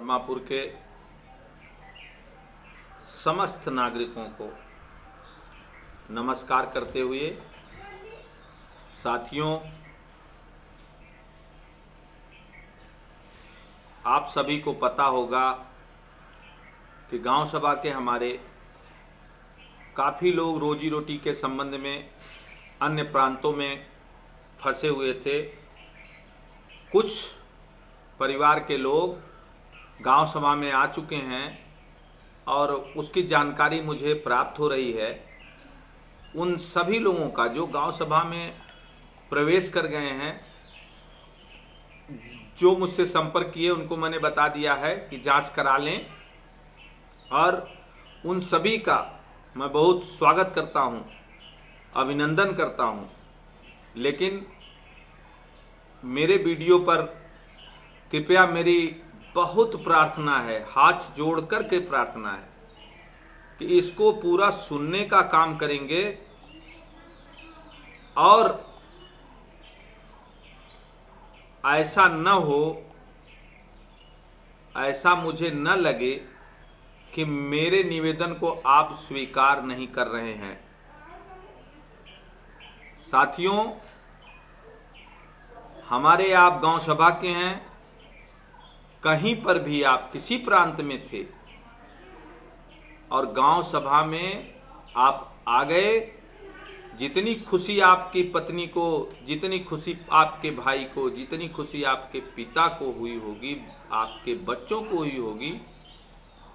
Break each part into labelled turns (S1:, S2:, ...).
S1: धर्मापुर के समस्त नागरिकों को नमस्कार करते हुए, साथियों, आप सभी को पता होगा कि गांव सभा के हमारे काफ़ी लोग रोजी रोटी के संबंध में अन्य प्रांतों में फंसे हुए थे। कुछ परिवार के लोग गांव सभा में आ चुके हैं और उसकी जानकारी मुझे प्राप्त हो रही है। उन सभी लोगों का जो गांव सभा में प्रवेश कर गए हैं, जो मुझसे संपर्क किए, उनको मैंने बता दिया है कि जांच करा लें, और उन सभी का मैं बहुत स्वागत करता हूं, अभिनंदन करता हूं। लेकिन मेरे वीडियो पर कृपया मेरी बहुत प्रार्थना है, हाथ जोड़ कर के प्रार्थना है कि इसको पूरा सुनने का काम करेंगे और ऐसा न हो, ऐसा मुझे न लगे कि मेरे निवेदन को आप स्वीकार नहीं कर रहे हैं। साथियों, हमारे आप गांव सभा के हैं, कहीं पर भी आप किसी प्रांत में थे और गांव सभा में आप आ गए, जितनी खुशी आपकी पत्नी को, जितनी खुशी आपके भाई को, जितनी खुशी आपके पिता को हुई होगी, आपके बच्चों को हुई होगी,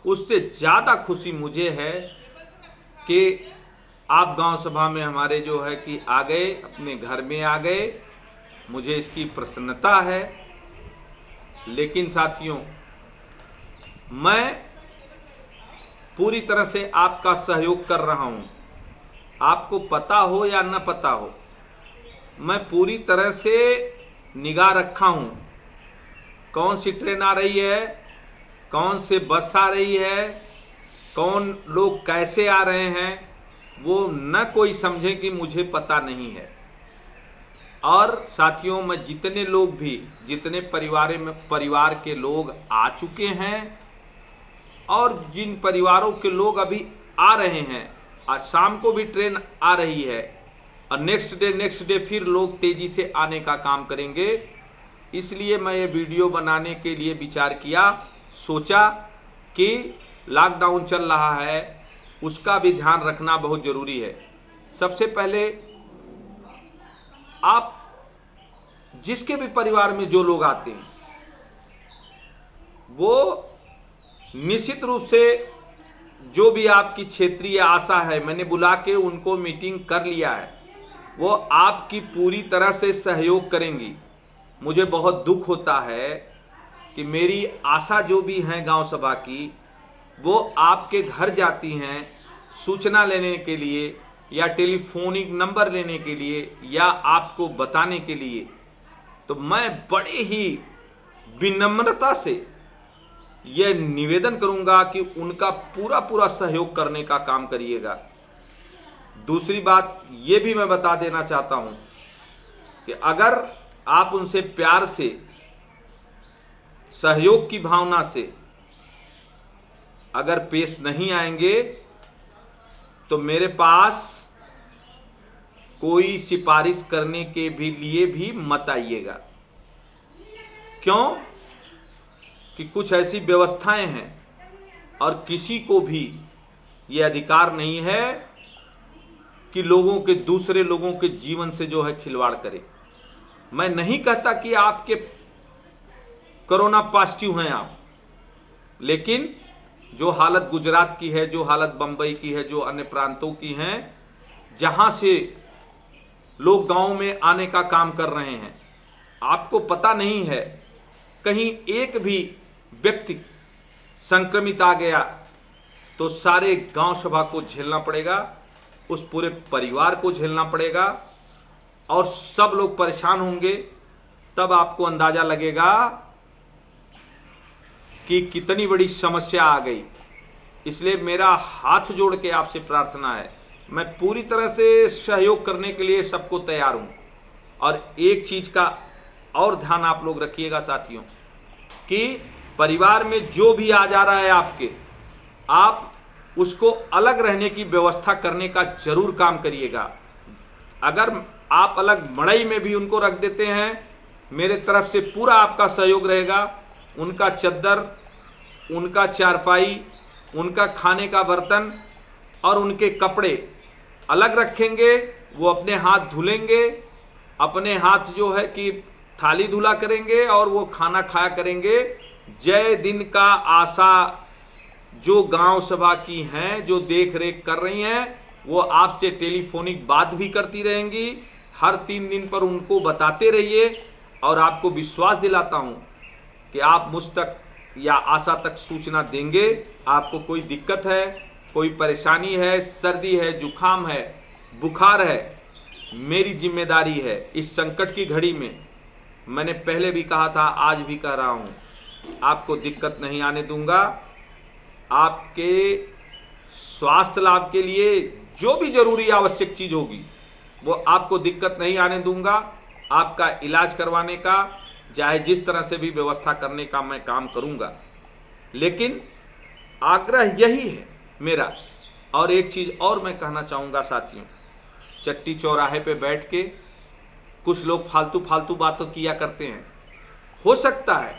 S1: उससे ज़्यादा खुशी मुझे है कि आप गांव सभा में हमारे जो है कि आ गए, अपने घर में आ गए। मुझे इसकी प्रसन्नता है। लेकिन साथियों, मैं पूरी तरह से आपका सहयोग कर रहा हूं। आपको पता हो या न पता हो, मैं पूरी तरह से निगाह रखा हूं। कौन सी ट्रेन आ रही है, कौन से बस आ रही है, कौन लोग कैसे आ रहे हैं, वो न कोई समझे कि मुझे पता नहीं है। और साथियों, मैं जितने लोग भी, जितने परिवार के लोग आ चुके हैं और जिन परिवारों के लोग अभी आ रहे हैं, आज शाम को भी ट्रेन आ रही है और नेक्स्ट डे फिर लोग तेजी से आने का काम करेंगे। इसलिए मैं ये वीडियो बनाने के लिए विचार किया, सोचा कि लॉकडाउन चल रहा है, उसका भी ध्यान रखना बहुत जरूरी है। सबसे पहले आप जिसके भी परिवार में जो लोग आते हैं, वो निश्चित रूप से जो भी आपकी क्षेत्रीय आशा है, मैंने बुला के उनको मीटिंग कर लिया है, वो आपकी पूरी तरह से सहयोग करेंगी। मुझे बहुत दुख होता है कि मेरी आशा जो भी हैं गांव सभा की, वो आपके घर जाती हैं सूचना लेने के लिए या टेलीफोनिक नंबर लेने के लिए या आपको बताने के लिए। तो मैं बड़े ही विनम्रता से यह निवेदन करूंगा कि उनका पूरा सहयोग करने का काम करिएगा। दूसरी बात यह भी मैं बता देना चाहता हूं कि अगर आप उनसे प्यार से, सहयोग की भावना से अगर पेश नहीं आएंगे, तो मेरे पास कोई सिफारिश करने के लिए भी मत आइएगा। क्यों? कि कुछ ऐसी व्यवस्थाएं हैं और किसी को भी ये अधिकार नहीं है कि दूसरे लोगों के जीवन से जो है खिलवाड़ करे। मैं नहीं कहता कि आपके कोरोना पॉजिटिव हैं आप, लेकिन जो हालत गुजरात की है, जो हालत बंबई की है, जो अन्य प्रांतों की हैं, जहां से लोग गांव में आने का काम कर रहे हैं, आपको पता नहीं है, कहीं एक भी व्यक्ति संक्रमित आ गया तो सारे गांव सभा को झेलना पड़ेगा, उस पूरे परिवार को झेलना पड़ेगा और सब लोग परेशान होंगे। तब आपको अंदाजा लगेगा कि कितनी बड़ी समस्या आ गई। इसलिए मेरा हाथ जोड़ के आपसे प्रार्थना है, मैं पूरी तरह से सहयोग करने के लिए सबको तैयार हूं। और एक चीज का और ध्यान आप लोग रखिएगा साथियों, कि परिवार में जो भी आ जा रहा है आपके, आप उसको अलग रहने की व्यवस्था करने का जरूर काम करिएगा। अगर आप अलग मड़ई में भी उनको रख देते हैं, मेरे तरफ से पूरा आपका सहयोग रहेगा। उनका चद्दर, उनका चारपाई, उनका खाने का बर्तन और उनके कपड़े अलग रखेंगे। वो अपने हाथ धुलेंगे, अपने हाथ जो है कि थाली धुला करेंगे और वो खाना खाया करेंगे। जय दिन का आशा जो गांव सभा की हैं, जो देख रेख कर रही हैं, वो आपसे टेलीफोनिक बात भी करती रहेंगी। हर 3 दिन पर उनको बताते रहिए और आपको विश्वास दिलाता हूं कि आप मुझ तक या आशा तक सूचना देंगे। आपको कोई दिक्कत है, कोई परेशानी है, सर्दी है, जुखाम है, बुखार है, मेरी जिम्मेदारी है। इस संकट की घड़ी में मैंने पहले भी कहा था, आज भी कह रहा हूं, आपको दिक्कत नहीं आने दूंगा। आपके स्वास्थ्य लाभ के लिए जो भी जरूरी आवश्यक चीज होगी वो आपको दिक्कत नहीं आने दूंगा। आपका इलाज करवाने का चाहे जिस तरह से भी व्यवस्था करने का मैं काम करूंगा, लेकिन आग्रह यही है मेरा। और एक चीज और मैं कहना चाहूंगा साथियों, चट्टी चौराहे पे बैठ के कुछ लोग फालतू फालतू बातें किया करते हैं। हो सकता है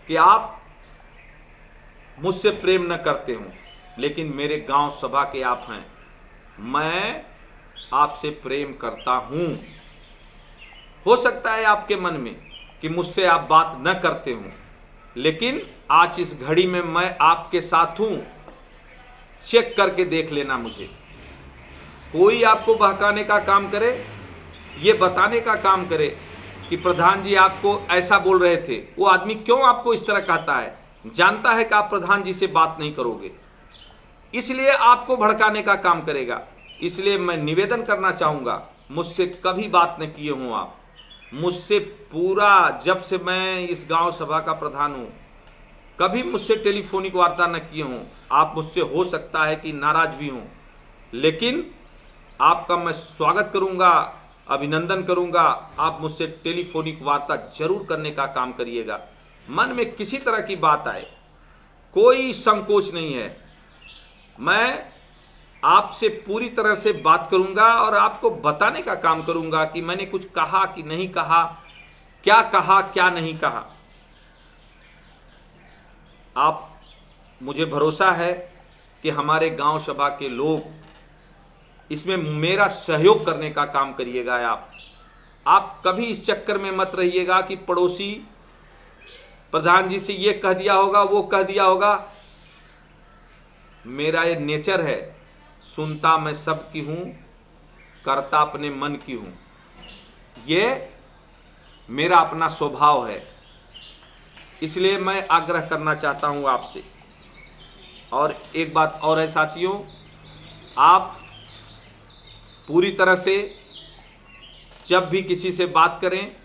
S1: कि आप मुझसे प्रेम न करते हो, लेकिन मेरे गांव सभा के आप हैं, मैं आपसे प्रेम करता हूं। हो सकता है आपके मन में कि मुझसे आप बात न करते हो, लेकिन आज इस घड़ी में मैं आपके साथ हूं। चेक करके देख लेना मुझे। कोई आपको बहकाने का काम करे, ये बताने का काम करे कि प्रधान जी आपको ऐसा बोल रहे थे, वो आदमी क्यों आपको इस तरह कहता है, जानता है कि आप प्रधान जी से बात नहीं करोगे, इसलिए आपको भड़काने का काम करेगा। इसलिए मैं निवेदन करना चाहूंगा, मुझसे कभी बात न किए हो आप। मुझसे पूरा, जब से मैं इस गांव सभा का प्रधान हूं, कभी मुझसे टेलीफोनिक वार्ता न किए हो आप। मुझसे हो सकता है कि नाराज भी हो, लेकिन आपका मैं स्वागत करूंगा, अभिनंदन करूंगा। आप मुझसे टेलीफोनिक वार्ता जरूर करने का काम करिएगा। मन में किसी तरह की बात आए, कोई संकोच नहीं है। मैं आपसे पूरी तरह से बात करूंगा और आपको बताने का काम करूंगा कि मैंने कुछ कहा कि नहीं कहा, क्या नहीं कहा। आप, मुझे भरोसा है कि हमारे गांव सभा के लोग इसमें मेरा सहयोग करने का काम करिएगा। आप कभी इस चक्कर में मत रहिएगा कि पड़ोसी प्रधान जी से ये कह दिया होगा, वो कह दिया होगा। मेरा ये नेचर है, सुनता मैं सबकी हूं, करता अपने मन की हूं। ये मेरा अपना स्वभाव है। इसलिए मैं आग्रह करना चाहता हूं आपसे। और एक बात और है साथियों, आप पूरी तरह से जब भी किसी से बात करें,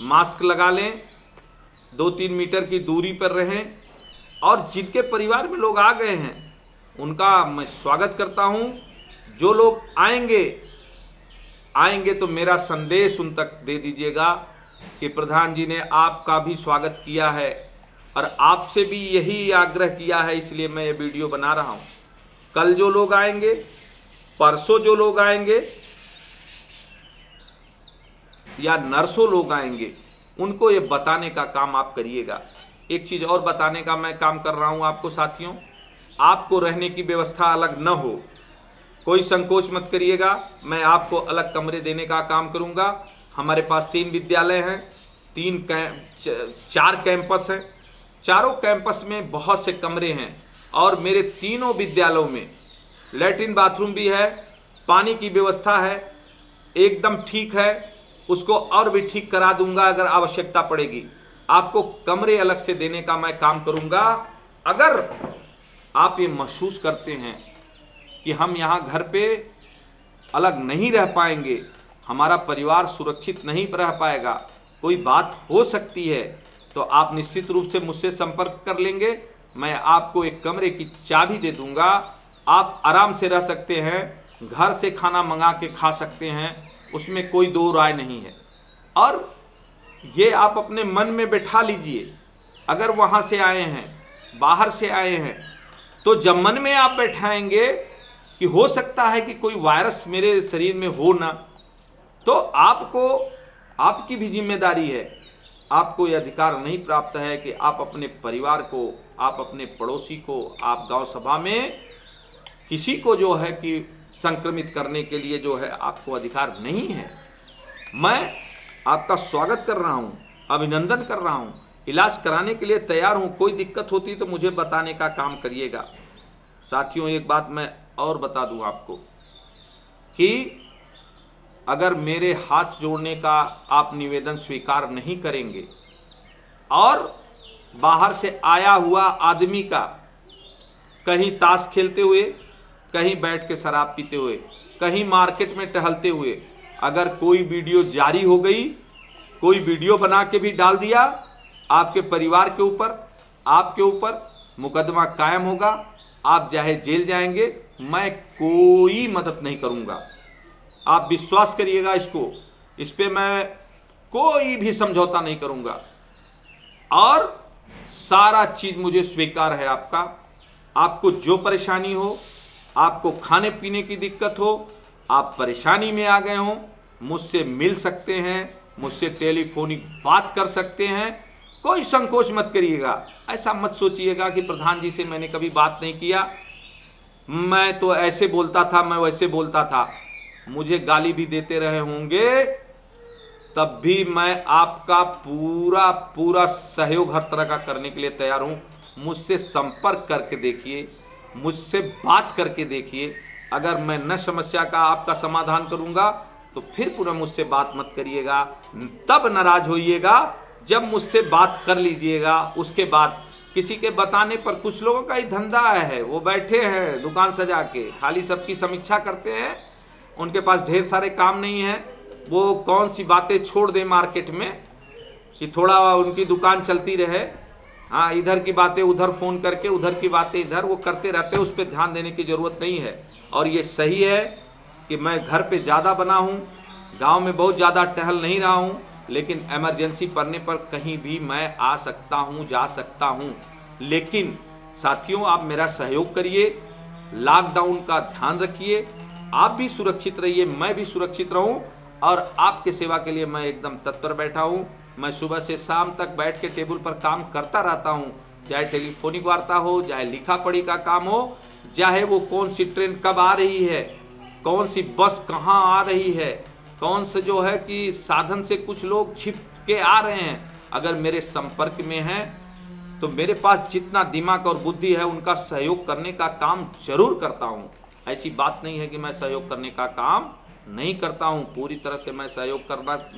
S1: मास्क लगा लें, 2-3 मीटर की दूरी पर रहें। और जिनके परिवार में लोग आ गए हैं उनका मैं स्वागत करता हूं। जो लोग आएंगे तो मेरा संदेश उन तक दे दीजिएगा कि प्रधान जी ने आपका भी स्वागत किया है और आपसे भी यही आग्रह किया है, इसलिए मैं ये वीडियो बना रहा हूं। कल जो लोग आएंगे, परसों जो लोग आएंगे या नरसों लोग आएंगे, उनको ये बताने का काम आप करिएगा। एक चीज और बताने का मैं काम कर रहा हूं आपको साथियों, आपको रहने की व्यवस्था अलग न हो, कोई संकोच मत करिएगा। मैं आपको अलग कमरे देने का काम करूंगा। हमारे पास 3 विद्यालय हैं, 4 कैंपस हैं। चारों कैंपस में बहुत से कमरे हैं और मेरे तीनों विद्यालयों में लैट्रिन बाथरूम भी है, पानी की व्यवस्था है, एकदम ठीक है। उसको और भी ठीक करा दूंगा अगर आवश्यकता पड़ेगी। आपको कमरे अलग से देने का मैं काम करूंगा। अगर आप ये महसूस करते हैं कि हम यहाँ घर पे अलग नहीं रह पाएंगे, हमारा परिवार सुरक्षित नहीं रह पाएगा, कोई बात हो सकती है, तो आप निश्चित रूप से मुझसे संपर्क कर लेंगे। मैं आपको एक कमरे की चाबी दे दूंगा। आप आराम से रह सकते हैं, घर से खाना मंगा के खा सकते हैं, उसमें कोई दो राय नहीं है। और ये आप अपने मन में बैठा लीजिए अगर वहां से आए हैं, बाहर से आए हैं, तो जब मन में आप बैठाएंगे कि हो सकता है कि कोई वायरस मेरे शरीर में हो ना, तो आपको, आपकी भी जिम्मेदारी है। आपको यह अधिकार नहीं प्राप्त है कि आप अपने परिवार को, आप अपने पड़ोसी को, आप गांव सभा में किसी को जो है कि संक्रमित करने के लिए जो है आपको अधिकार नहीं है। मैं आपका स्वागत कर रहा हूं, अभिनंदन कर रहा हूं, इलाज कराने के लिए तैयार हूं। कोई दिक्कत होती तो मुझे बताने का काम करिएगा। साथियों, एक बात मैं और बता दूं आपको कि अगर मेरे हाथ जोड़ने का आप निवेदन स्वीकार नहीं करेंगे और बाहर से आया हुआ आदमी का कहीं ताश खेलते हुए, कहीं बैठ के शराब पीते हुए, कहीं मार्केट में टहलते हुए अगर कोई वीडियो जारी हो गई, कोई वीडियो बना के भी डाल दिया, आपके परिवार के ऊपर, आपके ऊपर मुकदमा कायम होगा, आप चाहे जेल जाएंगे, मैं कोई मदद नहीं करूंगा। आप विश्वास करिएगा इसको, इस पे मैं कोई भी समझौता नहीं करूंगा और सारा चीज मुझे स्वीकार है आपका। आपको जो परेशानी हो, आपको खाने पीने की दिक्कत हो, आप परेशानी में आ गए हो, मुझसे मिल सकते हैं, मुझसे टेलीफोनिक बात कर सकते हैं। कोई संकोच मत करिएगा। ऐसा मत सोचिएगा कि प्रधान जी से मैंने कभी बात नहीं किया, मैं तो ऐसे बोलता था, मैं वैसे बोलता था। मुझे गाली भी देते रहे होंगे, तब भी मैं आपका पूरा पूरा सहयोग हर तरह का करने के लिए तैयार हूं। मुझसे संपर्क करके देखिए, मुझसे बात करके देखिए। अगर मैं न समस्या का आपका समाधान करूंगा तो फिर पुनः मुझसे बात मत करिएगा, तब नाराज होइएगा जब मुझसे बात कर लीजिएगा। उसके बाद किसी के बताने पर, कुछ लोगों का ही धंधा है, वो बैठे हैं दुकान सजा के, खाली सबकी समीक्षा करते हैं, उनके पास ढेर सारे काम नहीं है, वो कौन सी बातें छोड़ दें मार्केट में कि थोड़ा उनकी दुकान चलती रहे। हाँ, इधर की बातें उधर फोन करके, उधर की बातें इधर, वो करते रहते हैं, उस पर ध्यान देने की जरूरत नहीं है। और ये सही है कि मैं घर पे ज़्यादा बना हूँ, गांव में बहुत ज़्यादा टहल नहीं रहा हूँ, लेकिन इमरजेंसी पड़ने पर कहीं भी मैं आ सकता हूँ, जा सकता हूँ। लेकिन साथियों, आप मेरा सहयोग करिए, लॉकडाउन का ध्यान रखिए, आप भी सुरक्षित रहिए, मैं भी सुरक्षित रहूं और आपके सेवा के लिए मैं एकदम तत्पर बैठा हूं। मैं सुबह से शाम तक बैठ के टेबल पर काम करता रहता हूं, चाहे टेलीफोनिक वार्ता हो, चाहे लिखा पढ़ी का काम हो, चाहे वो कौन सी ट्रेन कब आ रही है, कौन सी बस कहाँ आ रही है, कौन से जो है कि साधन से कुछ लोग छिप के आ रहे हैं, अगर मेरे संपर्क में हैं तो मेरे पास जितना दिमाग और बुद्धि है उनका सहयोग करने का काम जरूर करता हूं। ऐसी बात नहीं है कि मैं सहयोग करने का काम नहीं करता हूं, पूरी तरह से मैं सहयोग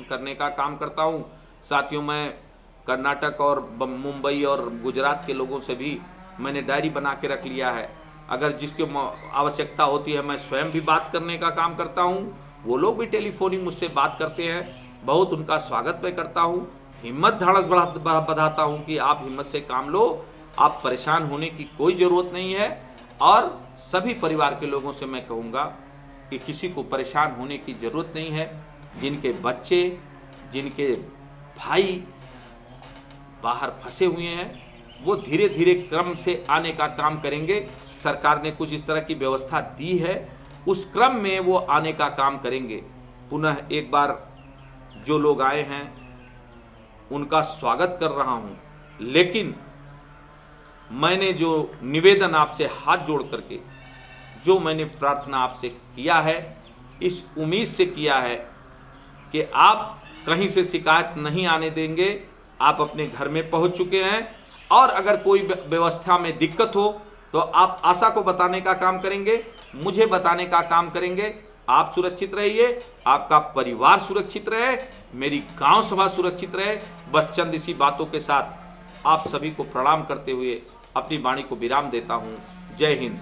S1: करने का काम करता हूं। साथियों, मैं कर्नाटक और मुंबई और गुजरात के लोगों से भी मैंने डायरी बना के रख लिया है। अगर जिसकी आवश्यकता होती है मैं स्वयं भी बात करने का काम करता हूं, वो लोग भी टेलीफोनिक मुझसे बात करते हैं, बहुत उनका स्वागत मैं करता हूं, हिम्मत धाड़स बढ़ाता हूं कि आप हिम्मत से काम लो, आप परेशान होने की कोई ज़रूरत नहीं है। और सभी परिवार के लोगों से मैं कहूँगा कि किसी को परेशान होने की ज़रूरत नहीं है। जिनके बच्चे, जिनके भाई बाहर फंसे हुए हैं, वो धीरे धीरे क्रम से आने का काम करेंगे। सरकार ने कुछ इस तरह की व्यवस्था दी है, उस क्रम में वो आने का काम करेंगे। पुनः एक बार जो लोग आए हैं उनका स्वागत कर रहा हूं, लेकिन मैंने जो निवेदन आपसे हाथ जोड़ करके, जो मैंने प्रार्थना आपसे किया है, इस उम्मीद से किया है कि आप कहीं से शिकायत नहीं आने देंगे। आप अपने घर में पहुंच चुके हैं और अगर कोई व्यवस्था में दिक्कत हो तो आप आशा को बताने का काम करेंगे, मुझे बताने का काम करेंगे। आप सुरक्षित रहिए, आपका परिवार सुरक्षित रहे, मेरी गांव सभा सुरक्षित रहे। बस चंद इसी बातों के साथ आप सभी को प्रणाम करते हुए अपनी वाणी को विराम देता हूं। जय हिंद।